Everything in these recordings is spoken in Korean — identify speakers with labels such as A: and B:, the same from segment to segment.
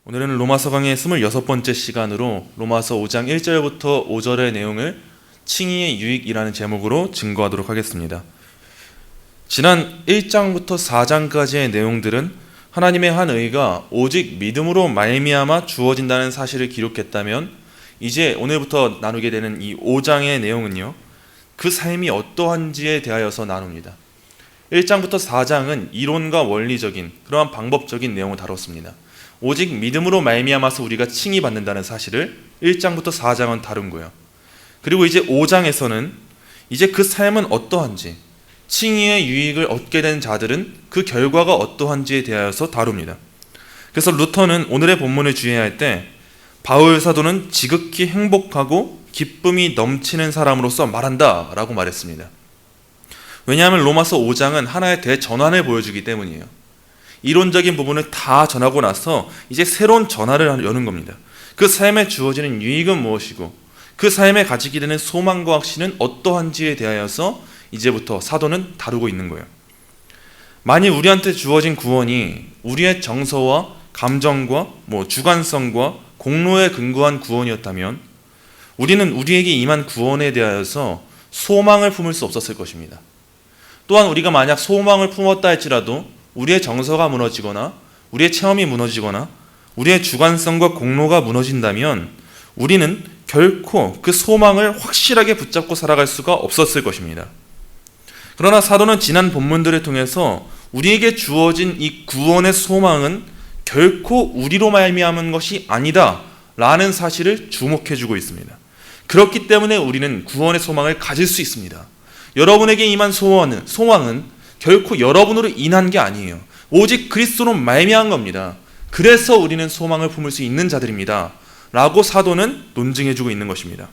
A: 오늘은 로마서 강의 26번째 시간으로 로마서 5장 1절부터 5절의 내용을 칭의의 유익이라는 제목으로 증거하도록 하겠습니다. 지난 1장부터 4장까지의 내용들은 하나님의 한 의가 오직 믿음으로 말미암아 주어진다는 사실을 기록했다면, 이제 오늘부터 나누게 되는 이 5장의 내용은요, 그 삶이 어떠한지에 대하여서 나눕니다. 1장부터 4장은 이론과 원리적인 그러한 방법적인 내용을 다뤘습니다. 오직 믿음으로 말미암아서 우리가 칭의받는다는 사실을 1장부터 4장은 다룬 거예요. 그리고 이제 5장에서는 이제 그 삶은 어떠한지, 칭의의 유익을 얻게 된 자들은 그 결과가 어떠한지에 대하여서 다룹니다. 그래서 루터는 오늘의 본문을 주의할 때 바울 사도는 지극히 행복하고 기쁨이 넘치는 사람으로서 말한다 라고 말했습니다. 왜냐하면 로마서 5장은 하나의 대전환을 보여주기 때문이에요. 이론적인 부분을 다 전하고 나서 이제 새로운 전환을 여는 겁니다. 그 삶에 주어지는 유익은 무엇이고 그 삶에 가지게 되는 소망과 확신은 어떠한지에 대하여서 이제부터 사도는 다루고 있는 거예요. 만일 우리한테 주어진 구원이 우리의 정서와 감정과 주관성과 공로에 근거한 구원이었다면 우리는 우리에게 임한 구원에 대하여서 소망을 품을 수 없었을 것입니다. 또한 우리가 만약 소망을 품었다 할지라도 우리의 정서가 무너지거나 우리의 체험이 무너지거나 우리의 주관성과 공로가 무너진다면 우리는 결코 그 소망을 확실하게 붙잡고 살아갈 수가 없었을 것입니다. 그러나 사도는 지난 본문들을 통해서 우리에게 주어진 이 구원의 소망은 결코 우리로 말미암은 것이 아니다 라는 사실을 주목해주고 있습니다. 그렇기 때문에 우리는 구원의 소망을 가질 수 있습니다. 여러분에게 임한 소망은 결코 여러분으로 인한 게 아니에요. 오직 그리스도로 말미암은 겁니다. 그래서 우리는 소망을 품을 수 있는 자들입니다 라고 사도는 논증해주고 있는 것입니다.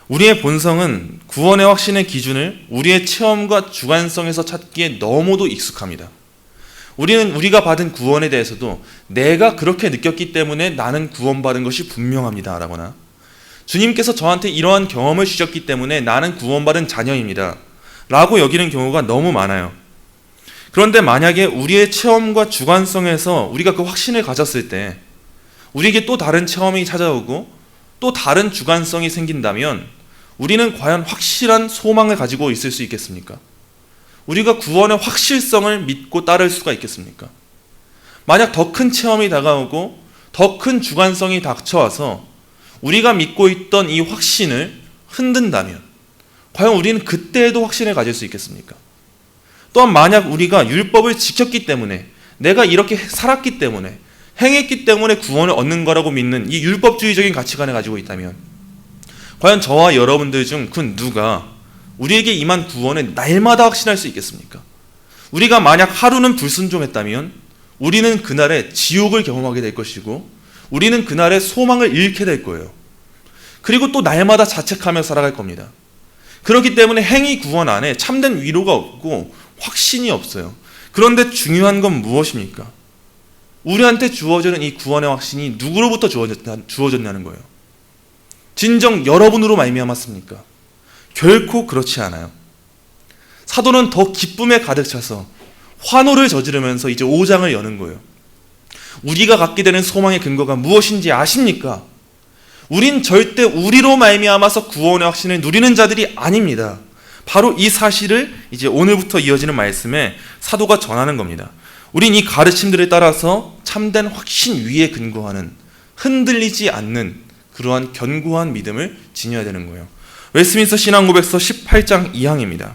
A: 우리의 본성은 구원의 확신의 기준을 우리의 체험과 주관성에서 찾기에 너무도 익숙합니다. 우리는 우리가 받은 구원에 대해서도 내가 그렇게 느꼈기 때문에 나는 구원받은 것이 분명합니다 라거나 주님께서 저한테 이러한 경험을 주셨기 때문에 나는 구원받은 자녀입니다 라고 여기는 경우가 너무 많아요. 그런데 만약에 우리의 체험과 주관성에서 우리가 그 확신을 가졌을 때 우리에게 또 다른 체험이 찾아오고 또 다른 주관성이 생긴다면 우리는 과연 확실한 소망을 가지고 있을 수 있겠습니까? 우리가 구원의 확실성을 믿고 따를 수가 있겠습니까? 만약 더 큰 체험이 다가오고 더 큰 주관성이 닥쳐와서 우리가 믿고 있던 이 확신을 흔든다면 과연 우리는 그때에도 확신을 가질 수 있겠습니까? 또한 만약 우리가 율법을 지켰기 때문에 내가 이렇게 살았기 때문에 행했기 때문에 구원을 얻는 거라고 믿는 이 율법주의적인 가치관을 가지고 있다면 과연 저와 여러분들 중 그 누가 우리에게 임한 구원에 날마다 확신할 수 있겠습니까? 우리가 만약 하루는 불순종했다면 우리는 그날에 지옥을 경험하게 될 것이고 우리는 그날에 소망을 잃게 될 거예요. 그리고 또 날마다 자책하며 살아갈 겁니다. 그렇기 때문에 행위 구원 안에 참된 위로가 없고 확신이 없어요. 그런데 중요한 건 무엇입니까? 우리한테 주어지는 이 구원의 확신이 누구로부터 주어졌냐는 거예요. 진정 여러분으로 말미암았습니까? 결코 그렇지 않아요. 사도는 더 기쁨에 가득 차서 환호를 저지르면서 이제 5장을 여는 거예요. 우리가 갖게 되는 소망의 근거가 무엇인지 아십니까? 우린 절대 우리로 말미암아서 구원의 확신을 누리는 자들이 아닙니다. 바로 이 사실을 이제 오늘부터 이어지는 말씀에 사도가 전하는 겁니다. 우린 이 가르침들에 따라서 참된 확신 위에 근거하는 흔들리지 않는 그러한 견고한 믿음을 지녀야 되는 거예요. 웨스민스터 신앙고백서 18장 2항입니다.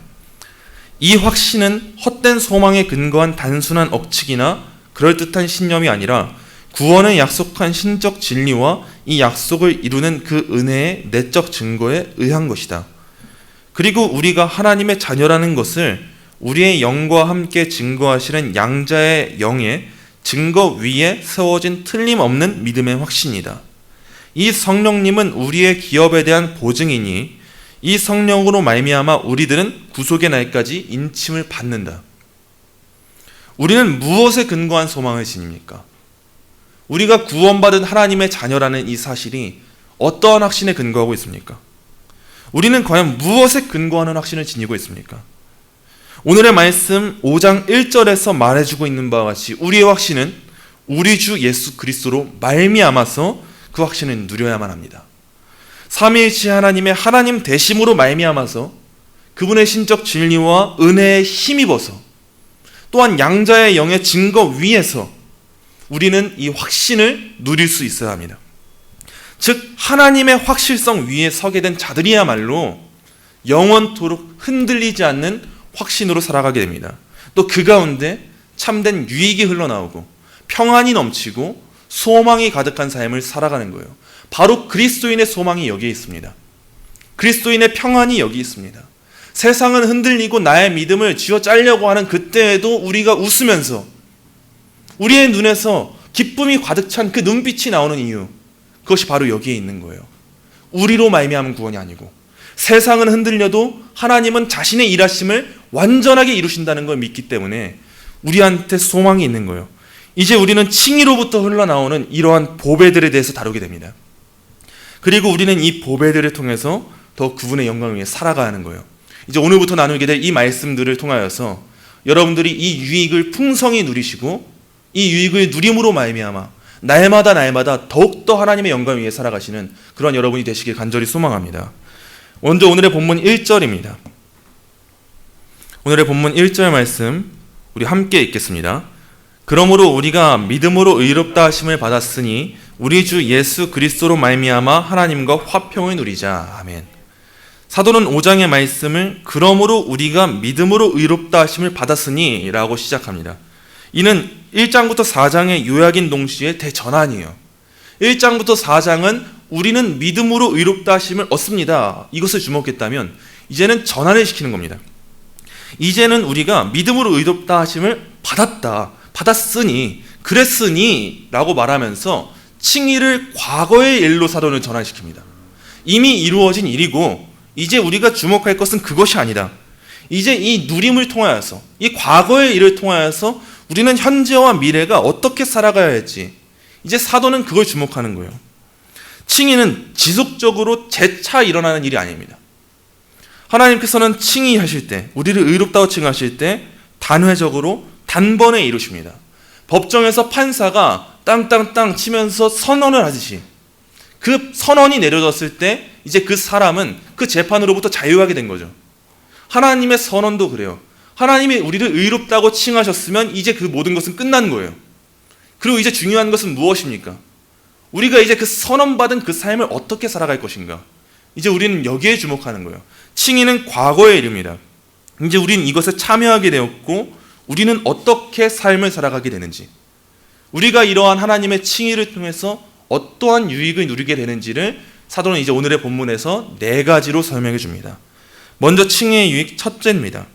A: 이 확신은 헛된 소망에 근거한 단순한 억측이나 그럴듯한 신념이 아니라 구원을 약속한 신적 진리와 이 약속을 이루는 그 은혜의 내적 증거에 의한 것이다. 그리고 우리가 하나님의 자녀라는 것을 우리의 영과 함께 증거하시는 양자의 영의 증거 위에 세워진 틀림없는 믿음의 확신이다. 이 성령님은 우리의 기업에 대한 보증이니 이 성령으로 말미암아 우리들은 구속의 날까지 인침을 받는다. 우리는 무엇에 근거한 소망을 지닙니까? 우리가 구원받은 하나님의 자녀라는 이 사실이 어떠한 확신에 근거하고 있습니까? 우리는 과연 무엇에 근거하는 확신을 지니고 있습니까? 오늘의 말씀 5장 1절에서 말해주고 있는 바와 같이 우리의 확신은 우리 주 예수 그리스도로 말미암아서 그 확신을 누려야만 합니다. 삼위일체 하나님의 하나님 되심으로 말미암아서 그분의 신적 진리와 은혜에 힘입어서 또한 양자의 영의 증거 위에서 우리는 이 확신을 누릴 수 있어야 합니다. 즉 하나님의 확실성 위에 서게 된 자들이야말로 영원토록 흔들리지 않는 확신으로 살아가게 됩니다. 또 그 가운데 참된 유익이 흘러나오고 평안이 넘치고 소망이 가득한 삶을 살아가는 거예요. 바로 그리스도인의 소망이 여기에 있습니다. 그리스도인의 평안이 여기 있습니다. 세상은 흔들리고 나의 믿음을 쥐어짜려고 하는 그때에도 우리가 웃으면서 우리의 눈에서 기쁨이 가득 찬 그 눈빛이 나오는 이유, 그것이 바로 여기에 있는 거예요. 우리로 말미암은 구원이 아니고 세상은 흔들려도 하나님은 자신의 일하심을 완전하게 이루신다는 걸 믿기 때문에 우리한테 소망이 있는 거예요. 이제 우리는 칭의로부터 흘러나오는 이러한 보배들에 대해서 다루게 됩니다. 그리고 우리는 이 보배들을 통해서 더 그분의 영광을 위해 살아가야 하는 거예요. 이제 오늘부터 나누게 될 이 말씀들을 통하여서 여러분들이 이 유익을 풍성히 누리시고 이 유익을 누림으로 말미암아 날마다 더욱더 하나님의 영광을 위해 살아가시는 그런 여러분이 되시길 간절히 소망합니다. 먼저 오늘의 본문 1절입니다. 오늘의 본문 1절 말씀 우리 함께 읽겠습니다. 그러므로 우리가 믿음으로 의롭다 하심을 받았으니 우리 주 예수 그리스도로 말미암아 하나님과 화평을 누리자. 아멘. 사도는 5장의 말씀을 그러므로 우리가 믿음으로 의롭다 하심을 받았으니 라고 시작합니다. 이는 1장부터 4장의 요약인 동시에 대전환이에요. 1장부터 4장은 우리는 믿음으로 의롭다 하심을 얻습니다. 이것을 주목했다면 이제는 전환을 시키는 겁니다. 이제는 우리가 믿음으로 의롭다 하심을 받았으니 그랬으니 라고 말하면서 칭의를 과거의 일로 사도는 전환시킵니다. 이미 이루어진 일이고 이제 우리가 주목할 것은 그것이 아니다. 이제 이 누림을 통하여서 이 과거의 일을 통하여서 우리는 현재와 미래가 어떻게 살아가야 할지 이제 사도는 그걸 주목하는 거예요. 칭의는 지속적으로 재차 일어나는 일이 아닙니다. 하나님께서는 칭의하실 때, 우리를 의롭다고 칭하실 때 단회적으로 단번에 이루십니다. 법정에서 판사가 땅땅땅 치면서 선언을 하듯이 그 선언이 내려졌을 때 이제 그 사람은 그 재판으로부터 자유하게 된 거죠. 하나님의 선언도 그래요. 하나님이 우리를 의롭다고 칭하셨으면 이제 그 모든 것은 끝난 거예요. 그리고 이제 중요한 것은 무엇입니까? 우리가 이제 그 선언받은 그 삶을 어떻게 살아갈 것인가? 이제 우리는 여기에 주목하는 거예요. 칭의는 과거의 일입니다. 이제 우리는 이것에 참여하게 되었고 우리는 어떻게 삶을 살아가게 되는지, 우리가 이러한 하나님의 칭의를 통해서 어떠한 유익을 누리게 되는지를 사도는 이제 오늘의 본문에서 4가지로 설명해 줍니다. 먼저 칭의의 유익 첫째입니다.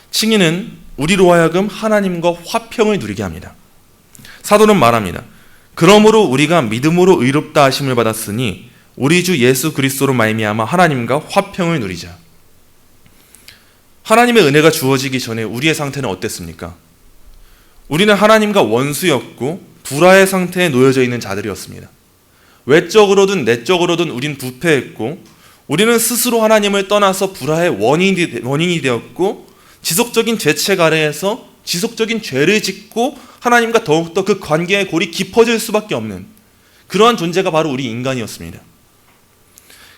A: 칭의는 우리로 하여금 하나님과 화평을 누리게 합니다. 사도는 말합니다. 그러므로 우리가 믿음으로 의롭다 하심을 받았으니 우리 주 예수 그리스도로 말미암아 하나님과 화평을 누리자. 하나님의 은혜가 주어지기 전에 우리의 상태는 어땠습니까? 우리는 하나님과 원수였고 불화의 상태에 놓여져 있는 자들이었습니다. 외적으로든 내적으로든 우린 부패했고 우리는 스스로 하나님을 떠나서 불화의 원인이 되었고 지속적인 죄책 아래에서 지속적인 죄를 짓고 하나님과 더욱더 그 관계의 골이 깊어질 수밖에 없는 그러한 존재가 바로 우리 인간이었습니다.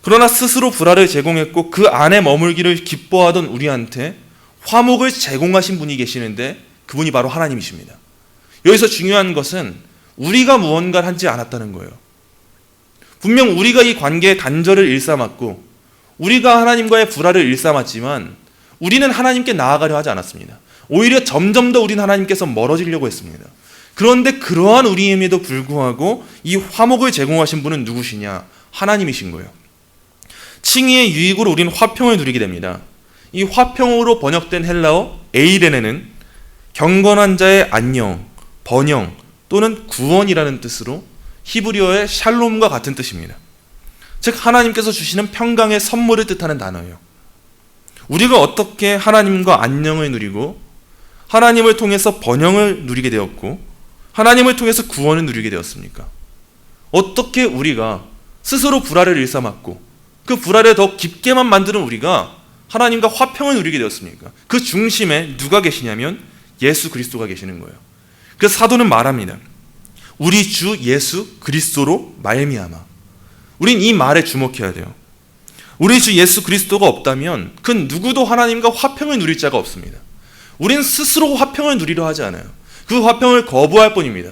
A: 그러나 스스로 불화를 제공했고 그 안에 머물기를 기뻐하던 우리한테 화목을 제공하신 분이 계시는데 그분이 바로 하나님이십니다. 여기서 중요한 것은 우리가 무언가를 하지 않았다는 거예요. 분명 우리가 이 관계의 단절을 일삼았고 우리가 하나님과의 불화를 일삼았지만 우리는 하나님께 나아가려 하지 않았습니다. 오히려 점점 더 우리는 하나님께서 멀어지려고 했습니다. 그런데 그러한 우리임에도 불구하고 이 화목을 제공하신 분은 누구시냐? 하나님이신 거예요. 칭의의 유익으로 우리는 화평을 누리게 됩니다. 이 화평으로 번역된 헬라어 에이레네는 경건한 자의 안녕, 번영 또는 구원이라는 뜻으로 히브리어의 샬롬과 같은 뜻입니다. 즉 하나님께서 주시는 평강의 선물을 뜻하는 단어예요. 우리가 어떻게 하나님과 안녕을 누리고 하나님을 통해서 번영을 누리게 되었고 하나님을 통해서 구원을 누리게 되었습니까? 어떻게 우리가 스스로 불화를 일삼았고 그 불화를 더 깊게만 만드는 우리가 하나님과 화평을 누리게 되었습니까? 그 중심에 누가 계시냐면 예수 그리스도가 계시는 거예요. 그래서 사도는 말합니다. 우리 주 예수 그리스도로 말미암아. 우린 이 말에 주목해야 돼요. 우리 주 예수 그리스도가 없다면 그 누구도 하나님과 화평을 누릴 자가 없습니다. 우린 스스로 화평을 누리려 하지 않아요. 그 화평을 거부할 뿐입니다.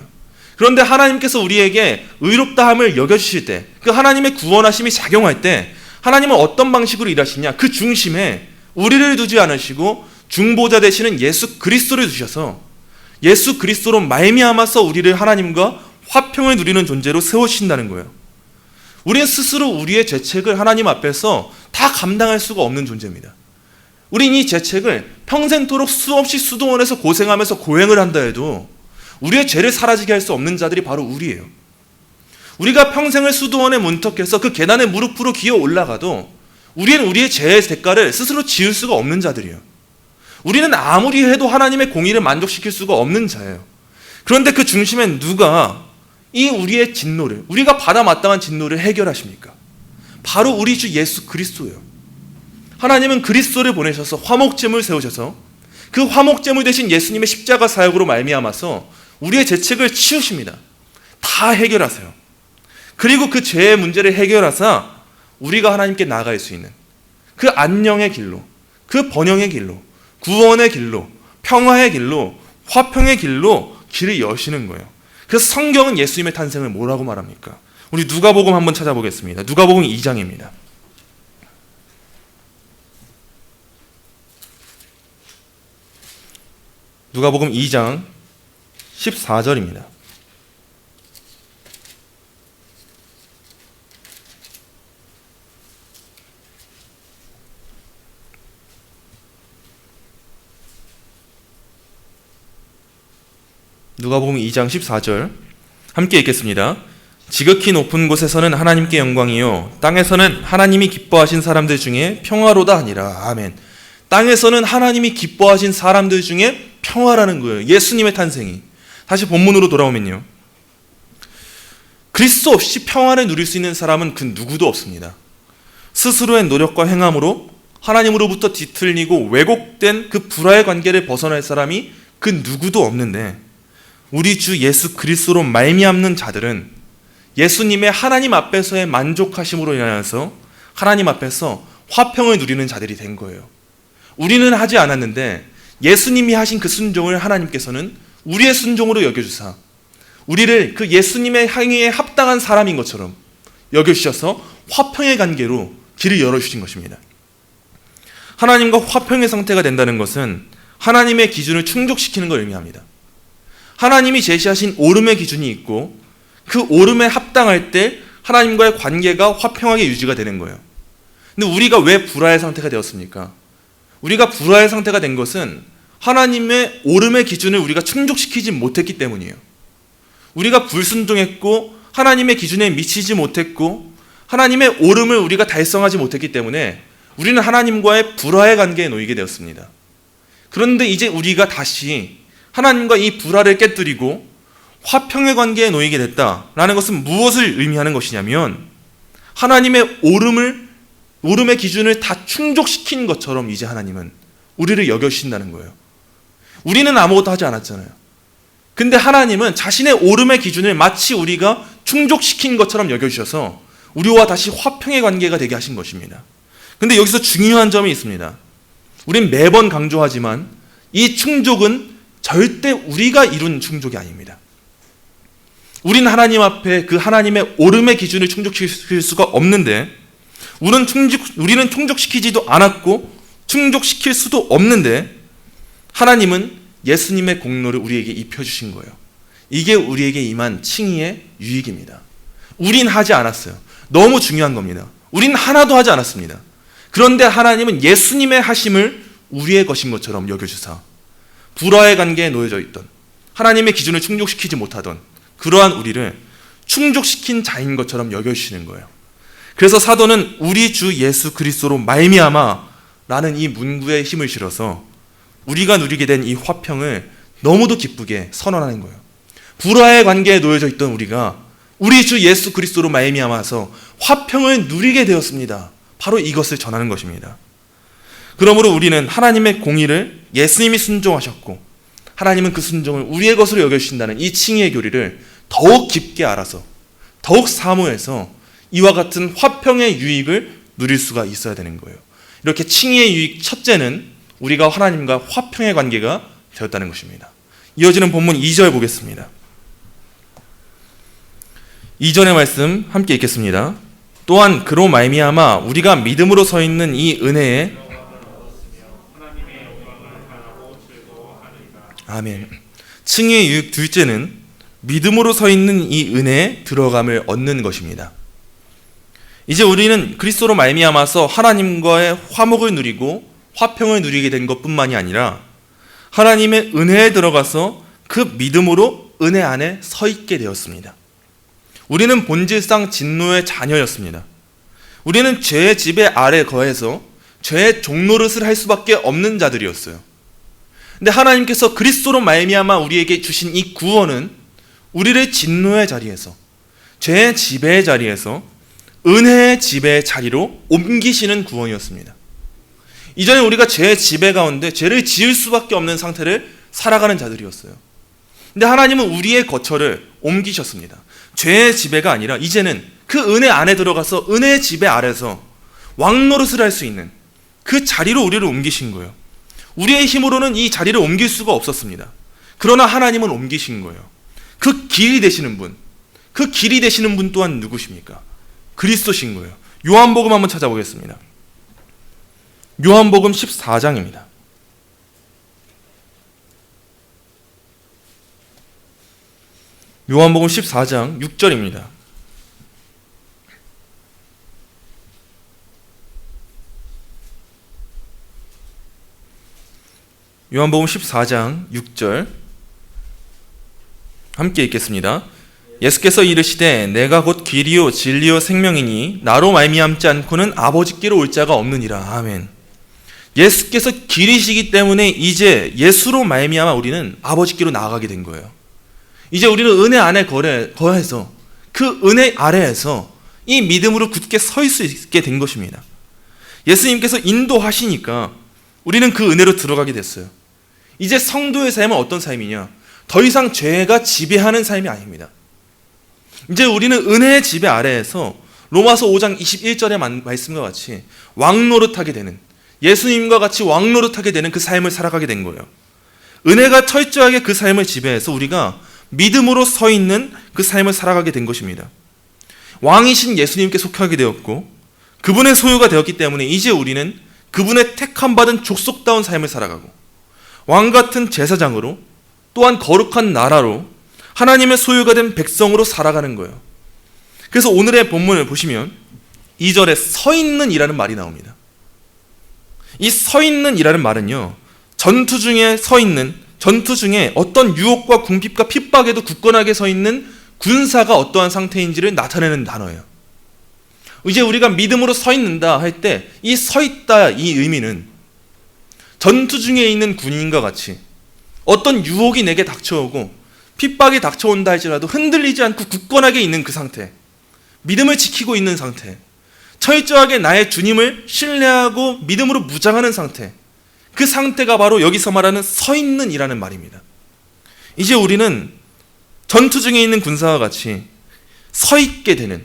A: 그런데 하나님께서 우리에게 의롭다함을 여겨주실 때, 그 하나님의 구원하심이 작용할 때 하나님은 어떤 방식으로 일하시냐? 그 중심에 우리를 두지 않으시고 중보자 되시는 예수 그리스도를 두셔서 예수 그리스도로 말미암아서 우리를 하나님과 화평을 누리는 존재로 세우신다는 거예요. 우리는 스스로 우리의 죄책을 하나님 앞에서 다 감당할 수가 없는 존재입니다. 우린 이 죄책을 평생토록 수없이 수동원해서 고생하면서 고행을 한다 해도 우리의 죄를 사라지게 할 수 없는 자들이 바로 우리예요. 우리가 평생을 수도원에 문턱해서 그 계단에 무릎으로 기어 올라가도 우리는 우리의 죄의 대가를 스스로 지을 수가 없는 자들이에요. 우리는 아무리 해도 하나님의 공의를 만족시킬 수가 없는 자예요. 그런데 그 중심엔 누가 이 우리의 진노를, 우리가 받아 마땅한 진노를 해결하십니까? 바로 우리 주 예수 그리스도예요. 하나님은 그리스도를 보내셔서 화목제물 세우셔서 그 화목제물 대신 예수님의 십자가 사역으로 말미암아서 우리의 죄책을 치우십니다. 다 해결하세요. 그리고 그 죄의 문제를 해결하사 우리가 하나님께 나아갈 수 있는 그 안녕의 길로, 그 번영의 길로, 구원의 길로, 평화의 길로, 화평의 길로 길을 여시는 거예요. 그래서 성경은 예수님의 탄생을 뭐라고 말합니까? 우리 누가복음 한번 찾아보겠습니다. 누가복음 2장입니다. 누가복음 2장 14절입니다. 누가복음 2장 14절 함께 읽겠습니다. 지극히 높은 곳에서는 하나님께 영광이요 땅에서는 하나님이 기뻐하신 사람들 중에 평화로다 하니라. 아멘. 땅에서는 하나님이 기뻐하신 사람들 중에 평화라는 거예요. 예수님의 탄생이. 다시 본문으로 돌아오면요, 그리스도 없이 평화를 누릴 수 있는 사람은 그 누구도 없습니다. 스스로의 노력과 행함으로 하나님으로부터 뒤틀리고 왜곡된 그 불화의 관계를 벗어날 사람이 그 누구도 없는데, 우리 주 예수 그리스도로 말미암는 자들은 예수님의 하나님 앞에서의 만족하심으로 인하여서 하나님 앞에서 화평을 누리는 자들이 된 거예요. 우리는 하지 않았는데 예수님이 하신 그 순종을 하나님께서는 우리의 순종으로 여겨주사 우리를 그 예수님의 행위에 합당한 사람인 것처럼 여겨주셔서 화평의 관계로 길을 열어주신 것입니다. 하나님과 화평의 상태가 된다는 것은 하나님의 기준을 충족시키는 걸 의미합니다. 하나님이 제시하신 오름의 기준이 있고 그 오름에 합당할 때 하나님과의 관계가 화평하게 유지가 되는 거예요. 근데 우리가 왜 불화의 상태가 되었습니까? 우리가 불화의 상태가 된 것은 하나님의 오름의 기준을 우리가 충족시키지 못했기 때문이에요. 우리가 불순종했고 하나님의 기준에 미치지 못했고 하나님의 오름을 우리가 달성하지 못했기 때문에 우리는 하나님과의 불화의 관계에 놓이게 되었습니다. 그런데 이제 우리가 다시 하나님과 이 불화를 깨뜨리고 화평의 관계에 놓이게 됐다라는 것은 무엇을 의미하는 것이냐면 하나님의 오름의 기준을 다 충족시킨 것처럼 이제 하나님은 우리를 여겨주신다는 거예요. 우리는 아무것도 하지 않았잖아요. 근데 하나님은 자신의 오름의 기준을 마치 우리가 충족시킨 것처럼 여겨주셔서 우리와 다시 화평의 관계가 되게 하신 것입니다. 근데 여기서 중요한 점이 있습니다. 우린 매번 강조하지만 이 충족은 절대 우리가 이룬 충족이 아닙니다. 우린 하나님 앞에 그 하나님의 오름의 기준을 충족시킬 수가 없는데 우리는 충족시키지도 않았고 충족시킬 수도 없는데 하나님은 예수님의 공로를 우리에게 입혀주신 거예요. 이게 우리에게 임한 칭의의 유익입니다. 우린 하지 않았어요. 너무 중요한 겁니다. 우린 하나도 하지 않았습니다. 그런데 하나님은 예수님의 하심을 우리의 것인 것처럼 여겨주사 불화의 관계에 놓여져 있던 하나님의 기준을 충족시키지 못하던 그러한 우리를 충족시킨 자인 것처럼 여겨주시는 거예요. 그래서 사도는 우리 주 예수 그리스도로 말미암아 라는 이 문구에 힘을 실어서 우리가 누리게 된 이 화평을 너무도 기쁘게 선언하는 거예요. 불화의 관계에 놓여져 있던 우리가 우리 주 예수 그리스도로 말미암아서 화평을 누리게 되었습니다. 바로 이것을 전하는 것입니다. 그러므로 우리는 하나님의 공의를 예수님이 순종하셨고 하나님은 그 순종을 우리의 것으로 여겨주신다는 이 칭의의 교리를 더욱 깊게 알아서 더욱 사모해서 이와 같은 화평의 유익을 누릴 수가 있어야 되는 거예요. 이렇게 칭의의 유익 첫째는 우리가 하나님과 화평의 관계가 되었다는 것입니다. 이어지는 본문 2절 보겠습니다. 2절의 말씀 함께 읽겠습니다. 또한 그로 말미암아 우리가 믿음으로 서 있는 이 은혜에 아멘. 칭의의 유익 둘째는 믿음으로 서 있는 이 은혜에 들어감을 얻는 것입니다. 이제 우리는 그리스도로 말미암아서 하나님과의 화목을 누리고 화평을 누리게 된 것뿐만이 아니라 하나님의 은혜에 들어가서 그 믿음으로 은혜 안에 서 있게 되었습니다. 우리는 본질상 진노의 자녀였습니다. 우리는 죄의 지배 아래 거해서 죄의 종노릇을 할 수밖에 없는 자들이었어요. 근데 하나님께서 그리스도로 말미암아 우리에게 주신 이 구원은 우리를 진노의 자리에서, 죄의 지배의 자리에서 은혜의 지배의 자리로 옮기시는 구원이었습니다. 이전에 우리가 죄의 지배 가운데 죄를 지을 수밖에 없는 상태를 살아가는 자들이었어요. 근데 하나님은 우리의 거처를 옮기셨습니다. 죄의 지배가 아니라 이제는 그 은혜 안에 들어가서 은혜의 지배 아래서 왕노릇을 할 수 있는 그 자리로 우리를 옮기신 거예요. 우리의 힘으로는 이 자리를 옮길 수가 없었습니다. 그러나 하나님은 옮기신 거예요. 그 길이 되시는 분, 그 길이 되시는 분 또한 누구십니까? 그리스도신 거예요. 요한복음 한번 찾아보겠습니다. 요한복음 14장입니다. 요한복음 14장 6절입니다. 요한복음 14장 6절 함께 읽겠습니다. 예수께서 이르시되 내가 곧 길이요 진리요 생명이니 나로 말미암지 않고는 아버지께로 올 자가 없느니라. 아멘. 예수께서 길이시기 때문에 이제 예수로 말미암아 우리는 아버지께로 나아가게 된 거예요. 이제 우리는 은혜 안에 거해서 그 은혜 아래에서 이 믿음으로 굳게 설 수 있게 된 것입니다. 예수님께서 인도하시니까 우리는 그 은혜로 들어가게 됐어요. 이제 성도의 삶은 어떤 삶이냐? 더 이상 죄가 지배하는 삶이 아닙니다. 이제 우리는 은혜의 지배 아래에서 로마서 5장 21절의 말씀과 같이 왕노릇하게 되는, 예수님과 같이 왕노릇하게 되는 그 삶을 살아가게 된 거예요. 은혜가 철저하게 그 삶을 지배해서 우리가 믿음으로 서 있는 그 삶을 살아가게 된 것입니다. 왕이신 예수님께 속하게 되었고 그분의 소유가 되었기 때문에 이제 우리는 그분의 택함받은 족속다운 삶을 살아가고 왕같은 제사장으로 또한 거룩한 나라로 하나님의 소유가 된 백성으로 살아가는 거예요. 그래서 오늘의 본문을 보시면 2절에 서 있는 이라는 말이 나옵니다. 이 서 있는 이라는 말은요, 전투 중에 서 있는, 전투 중에 어떤 유혹과 궁핍과 핍박에도 굳건하게 서 있는 군사가 어떠한 상태인지를 나타내는 단어예요. 이제 우리가 믿음으로 서 있는다 할 때 이 서 있다 이 의미는 전투 중에 있는 군인과 같이 어떤 유혹이 내게 닥쳐오고 핍박이 닥쳐온다 할지라도 흔들리지 않고 굳건하게 있는 그 상태, 믿음을 지키고 있는 상태, 철저하게 나의 주님을 신뢰하고 믿음으로 무장하는 상태, 그 상태가 바로 여기서 말하는 서 있는 이라는 말입니다. 이제 우리는 전투 중에 있는 군사와 같이 서 있게 되는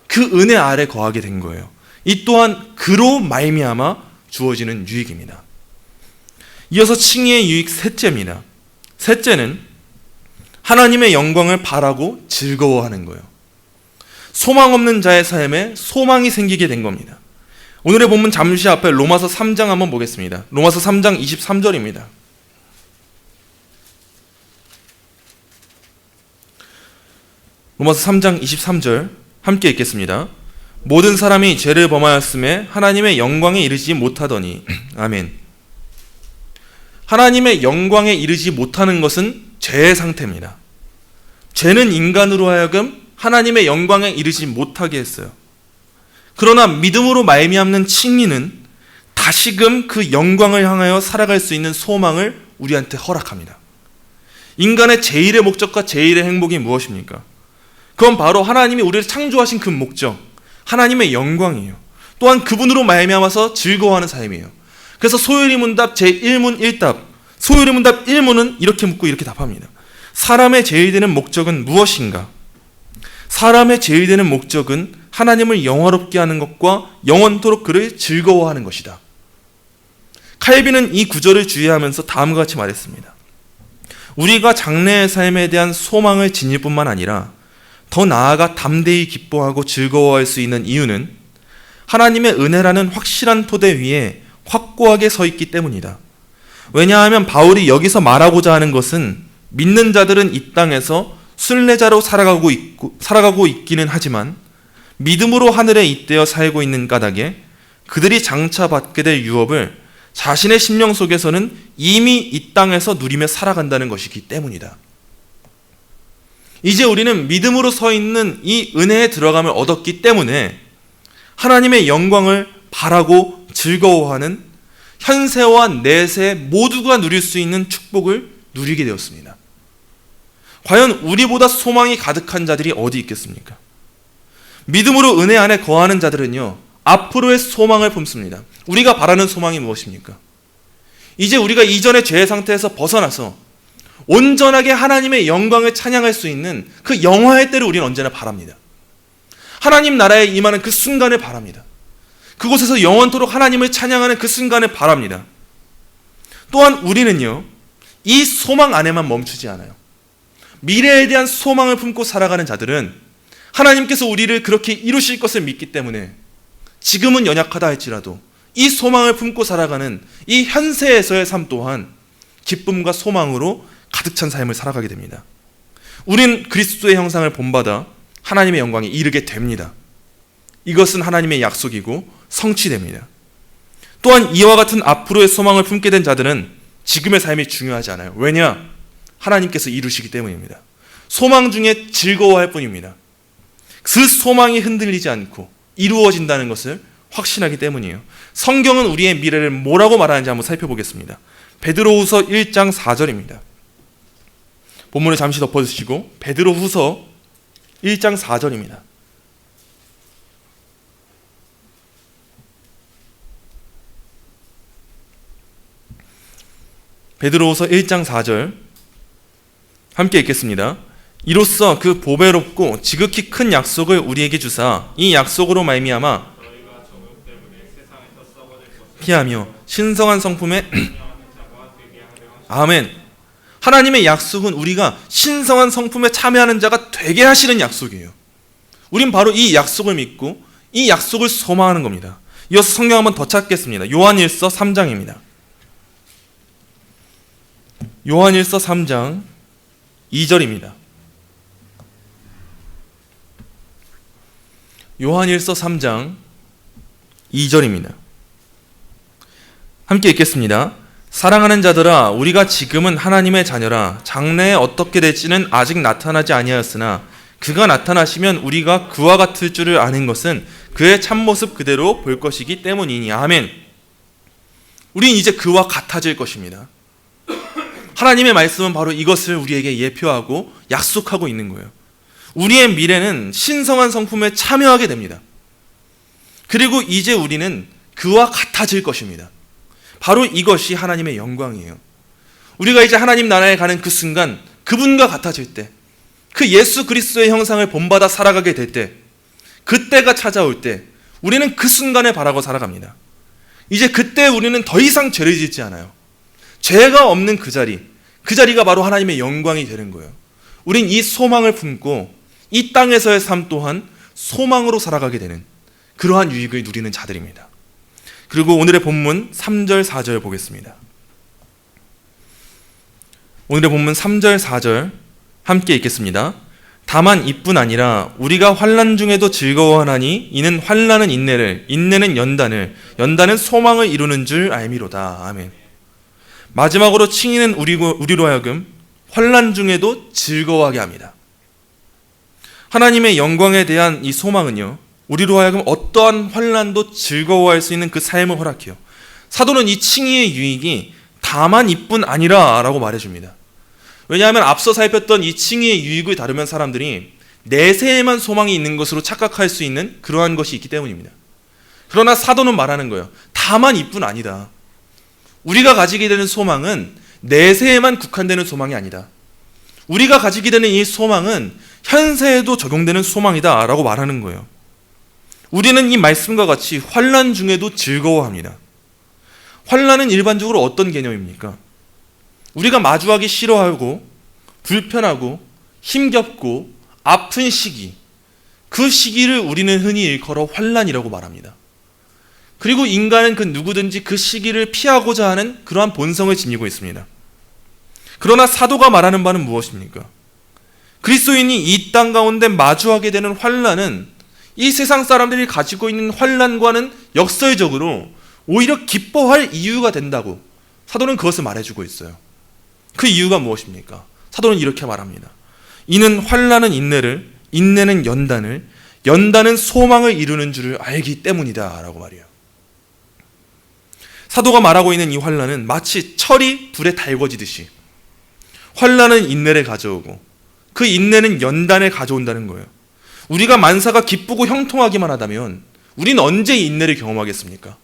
A: 그 은혜 아래 거하게 된 거예요. 이 또한 그로 말미암아 주어지는 유익입니다. 이어서 칭의의 유익 셋째입니다. 셋째는 하나님의 영광을 바라고 즐거워하는 거예요. 소망 없는 자의 삶에 소망이 생기게 된 겁니다. 오늘의 본문 잠시 앞에 로마서 3장 한번 보겠습니다. 로마서 3장 23절입니다. 로마서 3장 23절 함께 읽겠습니다. 모든 사람이 죄를 범하였음에 하나님의 영광에 이르지 못하더니 아멘. 하나님의 영광에 이르지 못하는 것은 죄의 상태입니다. 죄는 인간으로 하여금 하나님의 영광에 이르지 못하게 했어요. 그러나 믿음으로 말미암는 칭의는 다시금 그 영광을 향하여 살아갈 수 있는 소망을 우리한테 허락합니다. 인간의 제일의 목적과 제일의 행복이 무엇입니까? 그건 바로 하나님이 우리를 창조하신 그 목적, 하나님의 영광이에요. 또한 그분으로 말미암아서 즐거워하는 삶이에요. 그래서 소요리 문답 제1문 1답, 소요리 문답 1문은 이렇게 묻고 이렇게 답합니다. 사람의 제일 되는 목적은 무엇인가? 사람의 제일 되는 목적은 하나님을 영화롭게 하는 것과 영원토록 그를 즐거워하는 것이다. 칼빈은 이 구절을 주의하면서 다음과 같이 말했습니다. 우리가 장래의 삶에 대한 소망을 지닐 뿐만 아니라 더 나아가 담대히 기뻐하고 즐거워할 수 있는 이유는 하나님의 은혜라는 확실한 토대 위에 확고하게 서 있기 때문이다. 왜냐하면 바울이 여기서 말하고자 하는 것은 믿는 자들은 이 땅에서 순례자로 살아가고 있기는 하지만 믿음으로 하늘에 잇대어 살고 있는 까닭에 그들이 장차 받게 될 유업을 자신의 심령 속에서는 이미 이 땅에서 누리며 살아간다는 것이기 때문이다. 이제 우리는 믿음으로 서 있는 이 은혜의 들어감을 얻었기 때문에 하나님의 영광을 바라고 즐거워하는 현세와 내세 모두가 누릴 수 있는 축복을 누리게 되었습니다. 과연 우리보다 소망이 가득한 자들이 어디 있겠습니까? 믿음으로 은혜 안에 거하는 자들은요, 앞으로의 소망을 품습니다. 우리가 바라는 소망이 무엇입니까? 이제 우리가 이전의 죄의 상태에서 벗어나서 온전하게 하나님의 영광을 찬양할 수 있는 그 영화의 때를 우리는 언제나 바랍니다. 하나님 나라에 임하는 그 순간을 바랍니다. 그곳에서 영원토록 하나님을 찬양하는 그 순간을 바랍니다. 또한 우리는요, 이 소망 안에만 멈추지 않아요. 미래에 대한 소망을 품고 살아가는 자들은 하나님께서 우리를 그렇게 이루실 것을 믿기 때문에 지금은 연약하다 할지라도 이 소망을 품고 살아가는 이 현세에서의 삶 또한 기쁨과 소망으로 가득 찬 삶을 살아가게 됩니다. 우린 그리스도의 형상을 본받아 하나님의 영광에 이르게 됩니다. 이것은 하나님의 약속이고 성취됩니다. 또한 이와 같은 앞으로의 소망을 품게 된 자들은 지금의 삶이 중요하지 않아요. 왜냐? 하나님께서 이루시기 때문입니다. 소망 중에 즐거워할 뿐입니다. 그 소망이 흔들리지 않고 이루어진다는 것을 확신하기 때문이에요. 성경은 우리의 미래를 뭐라고 말하는지 한번 살펴보겠습니다. 베드로후서 1장 4절입니다. 본문을 잠시 덮어주시고 베드로후서 1장 4절입니다. 베드로후서 1장 4절 함께 읽겠습니다. 이로써 그 보배롭고 지극히 큰 약속을 우리에게 주사 이 약속으로 말미암아 피하며 신성한 성품에 아멘. 하나님의 약속은 우리가 신성한 성품에 참여하는 자가 되게 하시는 약속이에요. 우린 바로 이 약속을 믿고 이 약속을 소망하는 겁니다. 이어서 성경 한번 더 찾겠습니다. 요한일서 3장입니다. 요한일서 3장 2절입니다. 요한일서 3장 2절입니다. 함께 읽겠습니다. 사랑하는 자들아, 우리가 지금은 하나님의 자녀라. 장래에 어떻게 될지는 아직 나타나지 아니하였으나 그가 나타나시면 우리가 그와 같을 줄을 아는 것은 그의 참모습 그대로 볼 것이기 때문이니. 아멘. 우린 이제 그와 같아질 것입니다. 하나님의 말씀은 바로 이것을 우리에게 예표하고 약속하고 있는 거예요. 우리의 미래는 신성한 성품에 참여하게 됩니다. 그리고 이제 우리는 그와 같아질 것입니다. 바로 이것이 하나님의 영광이에요. 우리가 이제 하나님 나라에 가는 그 순간 그분과 같아질 때, 그 예수 그리스도의 형상을 본받아 살아가게 될 때, 그때가 찾아올 때 우리는 그 순간을 바라고 살아갑니다. 이제 그때 우리는 더 이상 죄를 짓지 않아요. 죄가 없는 그 자리가 바로 하나님의 영광이 되는 거예요. 우린 이 소망을 품고 이 땅에서의 삶 또한 소망으로 살아가게 되는 그러한 유익을 누리는 자들입니다. 그리고 오늘의 본문 3절 4절 보겠습니다. 오늘의 본문 3절 4절 함께 읽겠습니다. 다만 이뿐 아니라 우리가 환난 중에도 즐거워하나니 이는 환난은 인내를, 인내는 연단을, 연단은 소망을 이루는 줄 알미로다. 아멘. 마지막으로 칭의는 우리로 하여금 환난 중에도 즐거워하게 합니다. 하나님의 영광에 대한 이 소망은요, 우리로 하여금 어떠한 환난도 즐거워할 수 있는 그 삶을 허락해요. 사도는 이 칭의의 유익이 다만 이뿐 아니라 라고 말해줍니다. 왜냐하면 앞서 살폈던 이 칭의의 유익을 다루면 사람들이 내세에만 소망이 있는 것으로 착각할 수 있는 그러한 것이 있기 때문입니다. 그러나 사도는 말하는 거예요. 다만 이뿐 아니다. 우리가 가지게 되는 소망은 내세에만 국한되는 소망이 아니다. 우리가 가지게 되는 이 소망은 현세에도 적용되는 소망이다라고 말하는 거예요. 우리는 이 말씀과 같이 환난 중에도 즐거워합니다. 환난은 일반적으로 어떤 개념입니까? 우리가 마주하기 싫어하고 불편하고 힘겹고 아픈 시기, 그 시기를 우리는 흔히 일컬어 환난이라고 말합니다. 그리고 인간은 그 누구든지 그 시기를 피하고자 하는 그러한 본성을 지니고 있습니다. 그러나 사도가 말하는 바는 무엇입니까? 그리스도인이 이 땅 가운데 마주하게 되는 환난은 이 세상 사람들이 가지고 있는 환난과는 역설적으로 오히려 기뻐할 이유가 된다고 사도는 그것을 말해주고 있어요. 그 이유가 무엇입니까? 사도는 이렇게 말합니다. 이는 환난은 인내를, 인내는 연단을, 연단은 소망을 이루는 줄을 알기 때문이다 라고 말해요. 사도가 말하고 있는 이 환난은 마치 철이 불에 달궈지듯이 환난은 인내를 가져오고 그 인내는 연단을 가져온다는 거예요. 우리가 만사가 기쁘고 형통하기만 하다면 우리는 언제 인내를 경험하겠습니까?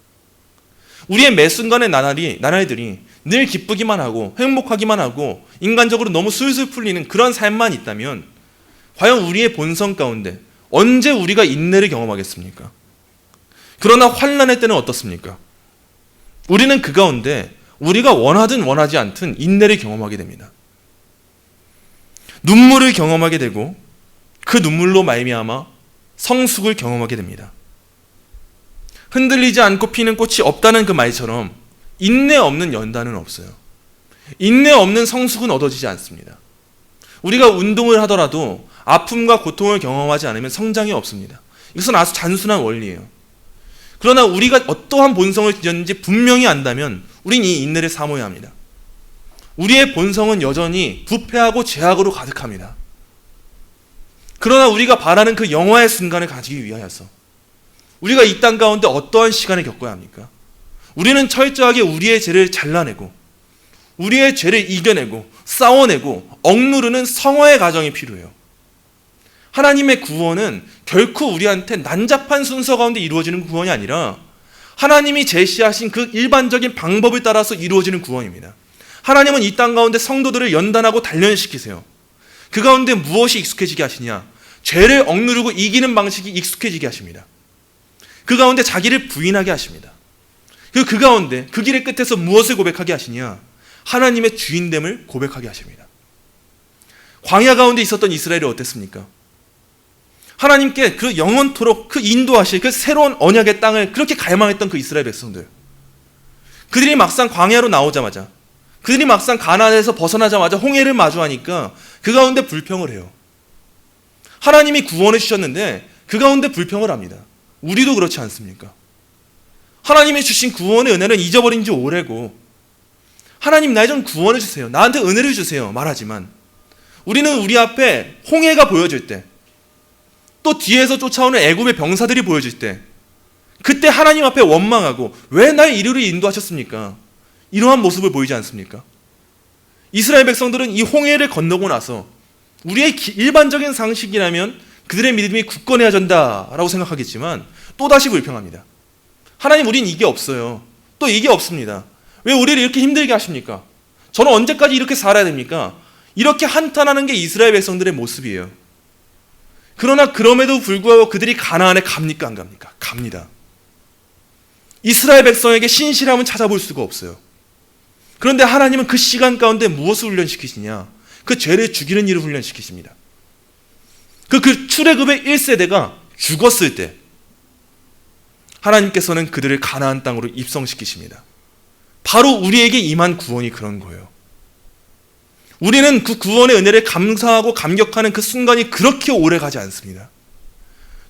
A: 우리의 매 순간의 나날들이 늘 기쁘기만 하고 행복하기만 하고 인간적으로 너무 술술 풀리는 그런 삶만 있다면 과연 우리의 본성 가운데 언제 우리가 인내를 경험하겠습니까? 그러나 환난의 때는 어떻습니까? 우리는 그 가운데 우리가 원하든 원하지 않든 인내를 경험하게 됩니다. 눈물을 경험하게 되고 그 눈물로 말미암아 성숙을 경험하게 됩니다. 흔들리지 않고 피는 꽃이 없다는 그 말처럼 인내 없는 연단은 없어요. 인내 없는 성숙은 얻어지지 않습니다. 우리가 운동을 하더라도 아픔과 고통을 경험하지 않으면 성장이 없습니다. 이것은 아주 단순한 원리예요. 그러나 우리가 어떠한 본성을 지녔는지 분명히 안다면 우린 이 인내를 사모해야 합니다. 우리의 본성은 여전히 부패하고 죄악으로 가득합니다. 그러나 우리가 바라는 그 영화의 순간을 가지기 위하여서 우리가 이 땅 가운데 어떠한 시간을 겪어야 합니까? 우리는 철저하게 우리의 죄를 잘라내고 우리의 죄를 이겨내고 싸워내고 억누르는 성화의 과정이 필요해요. 하나님의 구원은 결코 우리한테 난잡한 순서 가운데 이루어지는 구원이 아니라 하나님이 제시하신 그 일반적인 방법을 따라서 이루어지는 구원입니다. 하나님은 이 땅 가운데 성도들을 연단하고 단련시키세요. 그 가운데 무엇이 익숙해지게 하시냐? 죄를 억누르고 이기는 방식이 익숙해지게 하십니다. 그 가운데 자기를 부인하게 하십니다. 그 가운데 그 길의 끝에서 무엇을 고백하게 하시냐? 하나님의 주인됨을 고백하게 하십니다. 광야 가운데 있었던 이스라엘이 어땠습니까? 하나님께 그 영원토록 그 인도하실 그 새로운 언약의 땅을 그렇게 갈망했던 그 이스라엘 백성들, 그들이 막상 광야로 나오자마자, 그들이 막상 가나안에서 벗어나자마자 홍해를 마주하니까 그 가운데 불평을 해요. 하나님이 구원해 주셨는데 그 가운데 불평을 합니다. 우리도 그렇지 않습니까? 하나님이 주신 구원의 은혜는 잊어버린 지 오래고, 하나님 나 좀 구원해 주세요, 나한테 은혜를 주세요 말하지만 우리는 우리 앞에 홍해가 보여질 때, 또 뒤에서 쫓아오는 애굽의 병사들이 보여질 때, 그때 하나님 앞에 원망하고 왜 날 이리로 인도하셨습니까? 이러한 모습을 보이지 않습니까? 이스라엘 백성들은 이 홍해를 건너고 나서 우리의 일반적인 상식이라면 그들의 믿음이 굳건해야 된다라고 생각하겠지만 또다시 불평합니다. 하나님, 우린 이게 없어요. 또 이게 없습니다. 왜 우리를 이렇게 힘들게 하십니까? 저는 언제까지 이렇게 살아야 됩니까? 이렇게 한탄하는 게 이스라엘 백성들의 모습이에요. 그러나 그럼에도 불구하고 그들이 가나안에 갑니까? 안 갑니까? 갑니다. 이스라엘 백성에게 신실함은 찾아볼 수가 없어요. 그런데 하나님은 그 시간 가운데 무엇을 훈련시키시냐? 그 죄를 죽이는 일을 훈련시키십니다. 그 출애굽의 1세대가 죽었을 때 하나님께서는 그들을 가나안 땅으로 입성시키십니다. 바로 우리에게 임한 구원이 그런 거예요. 우리는 그 구원의 은혜를 감사하고 감격하는 그 순간이 그렇게 오래 가지 않습니다.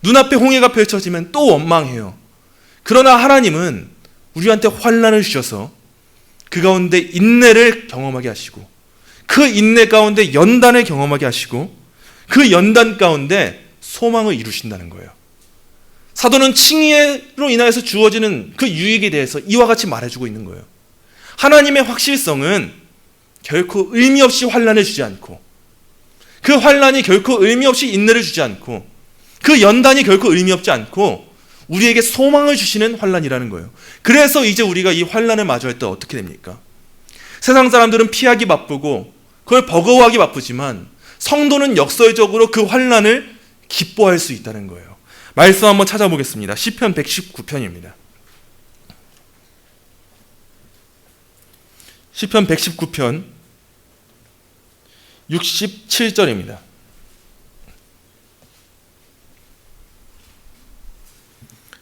A: 눈앞에 홍해가 펼쳐지면 또 원망해요. 그러나 하나님은 우리한테 환난을 주셔서 그 가운데 인내를 경험하게 하시고, 그 인내 가운데 연단을 경험하게 하시고, 그 연단 가운데 소망을 이루신다는 거예요. 사도는 칭의로 인하여서 주어지는 그 유익에 대해서 이와 같이 말해주고 있는 거예요. 하나님의 확실성은 결코 의미 없이 환난을 주지 않고, 그 환난이 결코 의미 없이 인내를 주지 않고, 그 연단이 결코 의미 없지 않고 우리에게 소망을 주시는 환난이라는 거예요. 그래서 이제 우리가 이 환난을 마주할 때 어떻게 됩니까? 세상 사람들은 피하기 바쁘고 그걸 버거워하기 바쁘지만 성도는 역설적으로 그 환난을 기뻐할 수 있다는 거예요. 말씀 한번 찾아보겠습니다. 시편 119편입니다. 시편 119편 67절입니다.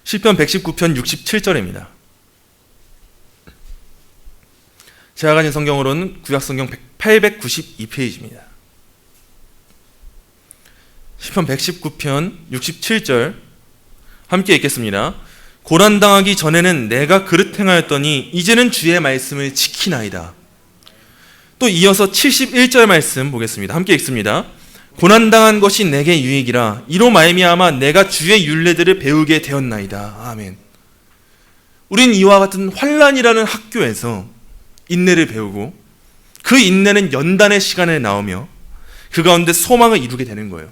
A: 시편 119편 67절입니다. 제가 가진 성경으로는 구약성경 892페이지입니다. 시편 119편 67절 함께 읽겠습니다. 고난당하기 전에는 내가 그릇 행하였더니 이제는 주의 말씀을 지키나이다. 또 이어서 71절 말씀 보겠습니다. 함께 읽습니다. 고난당한 것이 내게 유익이라 이로 말미암아 내가 주의 율례들을 배우게 되었나이다. 아멘. 우린 이와 같은 환난이라는 학교에서 인내를 배우고 그 인내는 연단의 시간에 나오며 그 가운데 소망을 이루게 되는 거예요.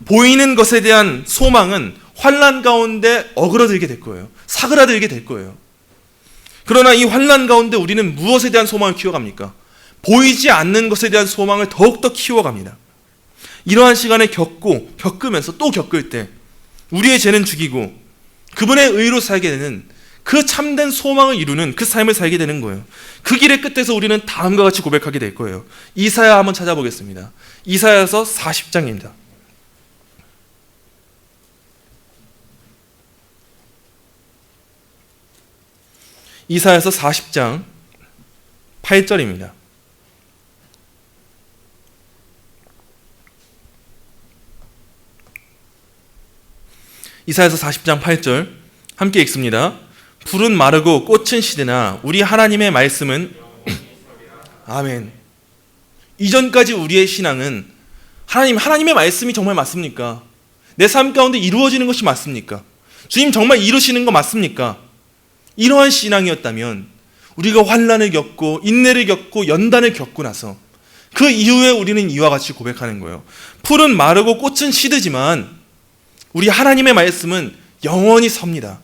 A: 보이는 것에 대한 소망은 환난 가운데 어그러들게 될 거예요. 사그라들게 될 거예요. 그러나 이 환난 가운데 우리는 무엇에 대한 소망을 키워갑니까? 보이지 않는 것에 대한 소망을 더욱더 키워갑니다. 이러한 시간을 겪으면서 또 겪을 때 우리의 죄는 죽이고 그분의 의로 살게 되는 그 참된 소망을 이루는 그 삶을 살게 되는 거예요. 그 길의 끝에서 우리는 다음과 같이 고백하게 될 거예요. 이사야 한번 찾아보겠습니다. 이사야서 40장입니다. 이사야서 40장 8절입니다. 이사야서 40장 8절 함께 읽습니다. 풀은 마르고 꽃은 시드나 우리 하나님의 말씀은 아멘. 이전까지 우리의 신앙은 하나님의 말씀이 정말 맞습니까? 내 삶 가운데 이루어지는 것이 맞습니까? 주님 정말 이루시는 거 맞습니까? 이러한 신앙이었다면 우리가 환난을 겪고 인내를 겪고 연단을 겪고 나서 그 이후에 우리는 이와 같이 고백하는 거예요. 풀은 마르고 꽃은 시드지만 우리 하나님의 말씀은 영원히 섭니다.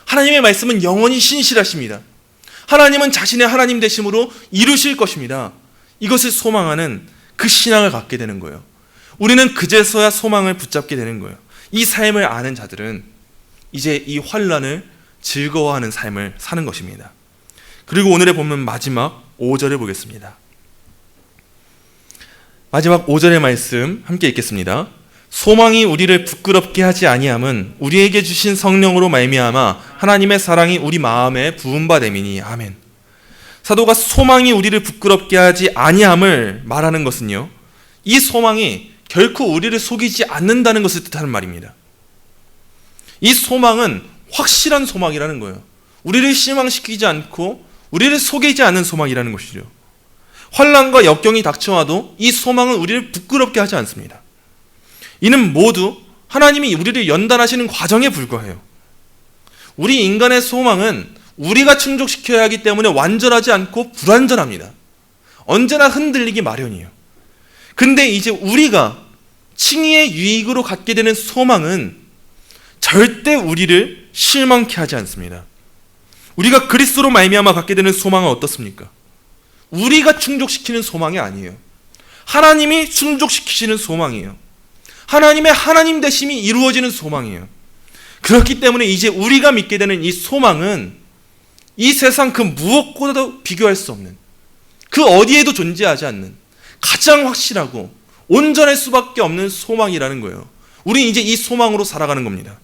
A: 하나님의 말씀은 영원히 신실하십니다. 하나님은 자신의 하나님 되심으로 이루실 것입니다. 이것을 소망하는 그 신앙을 갖게 되는 거예요. 우리는 그제서야 소망을 붙잡게 되는 거예요. 이 삶을 아는 자들은 이제 이 환난을 즐거워하는 삶을 사는 것입니다. 그리고 오늘의 본문 마지막 5절을 보겠습니다. 마지막 5절의 말씀 함께 읽겠습니다. 소망이 우리를 부끄럽게 하지 아니함은 우리에게 주신 성령으로 말미암아 하나님의 사랑이 우리 마음에 부은 바 됨이니 아멘. 사도가 소망이 우리를 부끄럽게 하지 아니함을 말하는 것은요, 이 소망이 결코 우리를 속이지 않는다는 것을 뜻하는 말입니다. 이 소망은 확실한 소망이라는 거예요. 우리를 실망시키지 않고 우리를 속이지 않는 소망이라는 것이죠. 환난과 역경이 닥쳐와도 이 소망은 우리를 부끄럽게 하지 않습니다. 이는 모두 하나님이 우리를 연단하시는 과정에 불과해요. 우리 인간의 소망은 우리가 충족시켜야 하기 때문에 완전하지 않고 불완전합니다. 언제나 흔들리기 마련이에요. 근데 이제 우리가 칭의의 유익으로 갖게 되는 소망은 절대 우리를 실망케 하지 않습니다. 우리가 그리스도로 말미암아 갖게 되는 소망은 어떻습니까? 우리가 충족시키는 소망이 아니에요. 하나님이 충족시키시는 소망이에요. 하나님의 하나님 되심이 이루어지는 소망이에요. 그렇기 때문에 이제 우리가 믿게 되는 이 소망은 이 세상 그 무엇과도 비교할 수 없는, 그 어디에도 존재하지 않는 가장 확실하고 온전할 수밖에 없는 소망이라는 거예요. 우리는 이제 이 소망으로 살아가는 겁니다.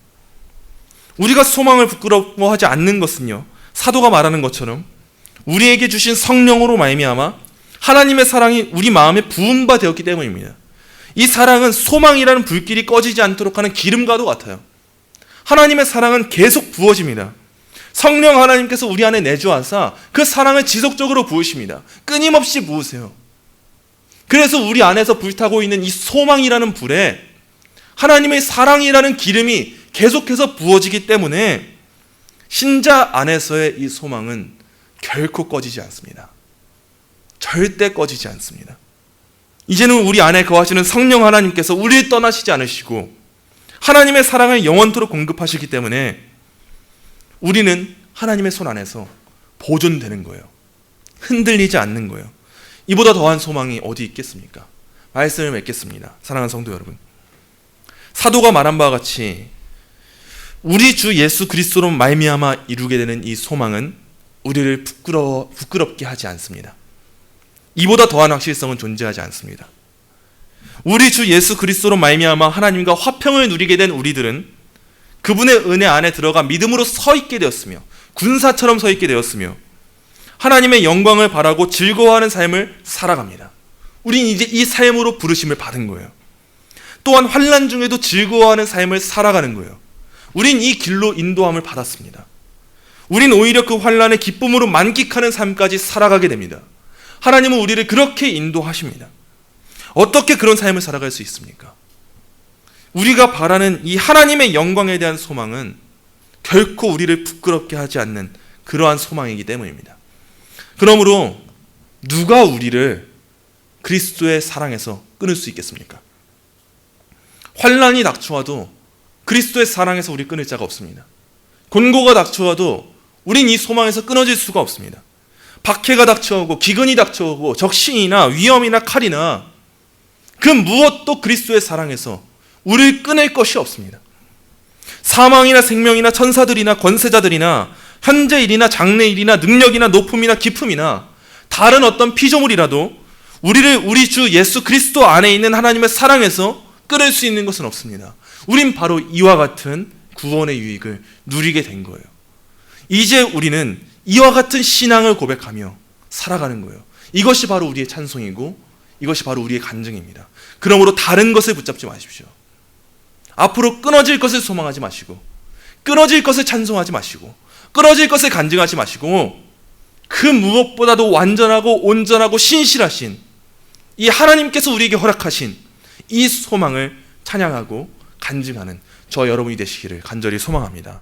A: 우리가 소망을 부끄러워하지 않는 것은요, 사도가 말하는 것처럼 우리에게 주신 성령으로 말미암아 하나님의 사랑이 우리 마음에 부은 바 되었기 때문입니다. 이 사랑은 소망이라는 불길이 꺼지지 않도록 하는 기름과도 같아요. 하나님의 사랑은 계속 부어집니다. 성령 하나님께서 우리 안에 내주하사 그 사랑을 지속적으로 부으십니다. 끊임없이 부으세요. 그래서 우리 안에서 불타고 있는 이 소망이라는 불에 하나님의 사랑이라는 기름이 계속해서 부어지기 때문에 신자 안에서의 이 소망은 결코 꺼지지 않습니다. 절대 꺼지지 않습니다. 이제는 우리 안에 거하시는 성령 하나님께서 우리를 떠나시지 않으시고 하나님의 사랑을 영원토록 공급하시기 때문에 우리는 하나님의 손 안에서 보존되는 거예요. 흔들리지 않는 거예요. 이보다 더한 소망이 어디 있겠습니까? 말씀을 맺겠습니다. 사랑하는 성도 여러분, 사도가 말한 바와 같이 우리 주 예수 그리스도로 말미암아 이루게 되는 이 소망은 우리를 부끄럽게 하지 않습니다. 이보다 더한 확실성은 존재하지 않습니다. 우리 주 예수 그리스도로 말미암아 하나님과 화평을 누리게 된 우리들은 그분의 은혜 안에 들어가 믿음으로 서 있게 되었으며 군사처럼 서 있게 되었으며 하나님의 영광을 바라고 즐거워하는 삶을 살아갑니다. 우린 이제 이 삶으로 부르심을 받은 거예요. 또한 환난 중에도 즐거워하는 삶을 살아가는 거예요. 우린 이 길로 인도함을 받았습니다. 우린 오히려 그 환난을 기쁨으로 만끽하는 삶까지 살아가게 됩니다. 하나님은 우리를 그렇게 인도하십니다. 어떻게 그런 삶을 살아갈 수 있습니까? 우리가 바라는 이 하나님의 영광에 대한 소망은 결코 우리를 부끄럽게 하지 않는 그러한 소망이기 때문입니다. 그러므로 누가 우리를 그리스도의 사랑에서 끊을 수 있겠습니까? 환난이 닥쳐와도 그리스도의 사랑에서 우리 끊을 자가 없습니다. 곤고가 닥쳐와도 우린 이 소망에서 끊어질 수가 없습니다. 박해가 닥쳐오고 기근이 닥쳐오고 적신이나 위험이나 칼이나 그 무엇도 그리스도의 사랑에서 우리를 끊을 것이 없습니다. 사망이나 생명이나 천사들이나 권세자들이나 현재 일이나 장래 일이나 능력이나 높음이나 깊음이나 다른 어떤 피조물이라도 우리를 우리 주 예수 그리스도 안에 있는 하나님의 사랑에서 끊을 수 있는 것은 없습니다. 우린 바로 이와 같은 구원의 유익을 누리게 된 거예요. 이제 우리는 이와 같은 신앙을 고백하며 살아가는 거예요. 이것이 바로 우리의 찬송이고 이것이 바로 우리의 간증입니다. 그러므로 다른 것을 붙잡지 마십시오. 앞으로 끊어질 것을 소망하지 마시고 끊어질 것을 찬송하지 마시고 끊어질 것을 간증하지 마시고 그 무엇보다도 완전하고 온전하고 신실하신 이 하나님께서 우리에게 허락하신 이 소망을 찬양하고 간증하는 저 여러분이 되시기를 간절히 소망합니다.